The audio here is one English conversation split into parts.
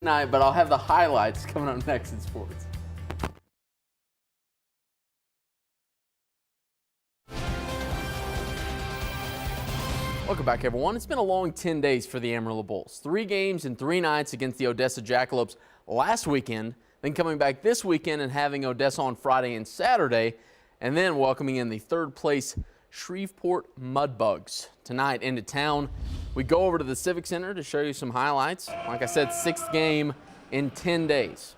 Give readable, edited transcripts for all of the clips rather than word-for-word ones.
tonight, but I'll have the highlights coming up next in sports. Welcome back, everyone. It's been a long 10 days for the Amarillo Bulls. 3 games and 3 nights against the Odessa Jackalopes last weekend, then coming back this weekend and having Odessa on Friday and Saturday, and then welcoming in the 3rd place Shreveport Mudbugs tonight into town. We go over to the Civic Center to show you some highlights. Like I said, 6th game in 10 days.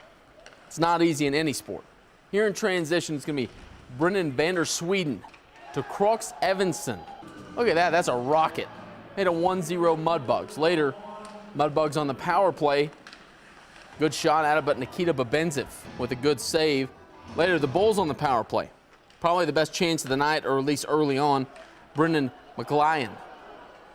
It's not easy in any sport. Here in transition, it's going to be Brendan Vander Sweden to Crooks Evanson. Look at that. That's a rocket. Hit a 1-0 Mudbugs. Later, Mudbugs on the power play. Good shot at it, but Nikita Babenzev with a good save. Later, the Bulls on the power play. Probably the best chance of the night, or at least early on. Brendan McLean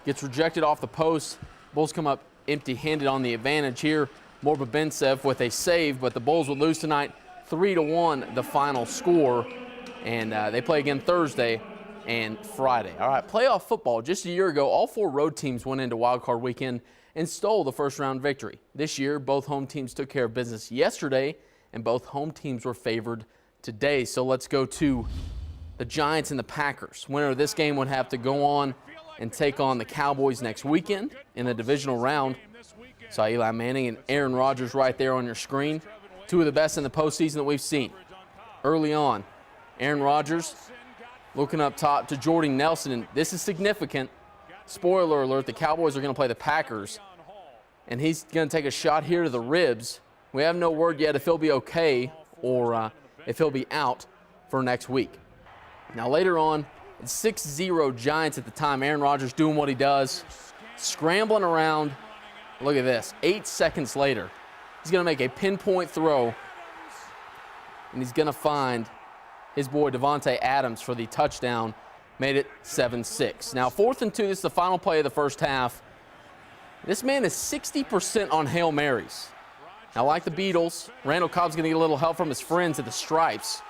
gets rejected off the post. Bulls come up empty-handed on the advantage here. More Babenzev with a save, but the Bulls would lose tonight 3-1 the final score. And they play again Thursday and Friday. All right, playoff football. Just a year ago, all 4 road teams went into Wild Card Weekend and stole the first-round victory. This year, both home teams took care of business yesterday, and both home teams were favored today. So let's go to the Giants and the Packers. Winner of this game would have to go on and take on the Cowboys next weekend in the divisional round. Saw Eli Manning and Aaron Rodgers right there on your screen. 2 of the best in the postseason that we've seen. Early on, Aaron Rodgers looking up top to Jordy Nelson, and this is significant. Spoiler alert, the Cowboys are going to play the Packers, and he's going to take a shot here to the ribs. We have no word yet if he'll be okay or if he'll be out for next week. Now later on, it's 6-0 Giants at the time. Aaron Rodgers doing what he does, scrambling around. Look at this, 8 seconds later. He's going to make a pinpoint throw, and he's going to find his boy Devontae Adams for the touchdown. Made it 7-6. Now 4th and 2, this is the final play of the first half. This man is 60% on Hail Marys. Now like the Beatles, Randall Cobb's going to get a little help from his friends at the Stripes.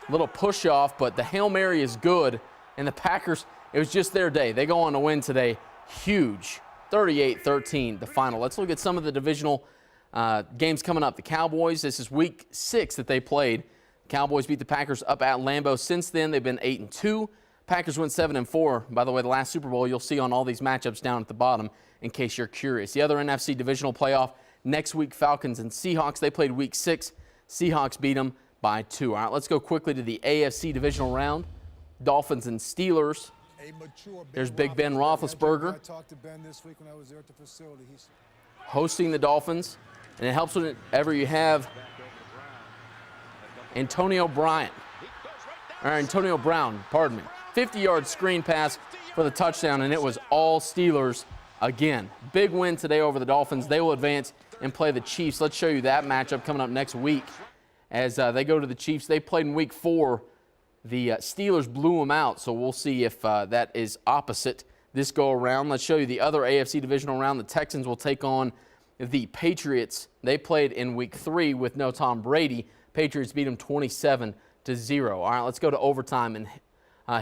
A little push off, but the Hail Mary is good. And the Packers, it was just their day. They go on to win today. Huge. 38-13 the final. Let's look at some of the divisional games coming up. The Cowboys, this is week 6 that they played. Cowboys beat the Packers up at Lambeau. Since then, they've been 8-2. Packers went 7-4. By the way, the last Super Bowl, you'll see on all these matchups down at the bottom in case you're curious. The other NFC divisional playoff next week, Falcons and Seahawks. They played week 6. Seahawks beat them by 2. All right, let's go quickly to the AFC divisional round. Dolphins and Steelers. There's Big Ben Roethlisberger I talked to Ben this week when I was there at the facility. hosting the Dolphins, and it helps whenever you have Antonio Brown, pardon me. 50-yard screen pass for the touchdown, and it was all Steelers again. Big win today over the Dolphins. They will advance and play the Chiefs. Let's show you that matchup coming up next week as they go to the Chiefs. They played in week 4. The Steelers blew them out, so we'll see if that is opposite this go around. Let's show you the other AFC divisional round. The Texans will take on the Patriots. They played in week 3 with no Tom Brady. Patriots beat them 27-0. All right, let's go to overtime and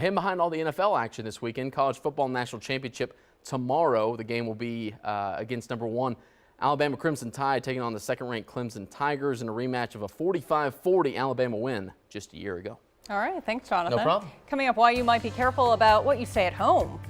him behind all the NFL action this weekend. College football national championship tomorrow. The game will be against number 1 Alabama Crimson Tide taking on the second-ranked Clemson Tigers in a rematch of a 45-40 Alabama win just a year ago. All right, thanks, Jonathan. No problem. Coming up, why you might be careful about what you say at home.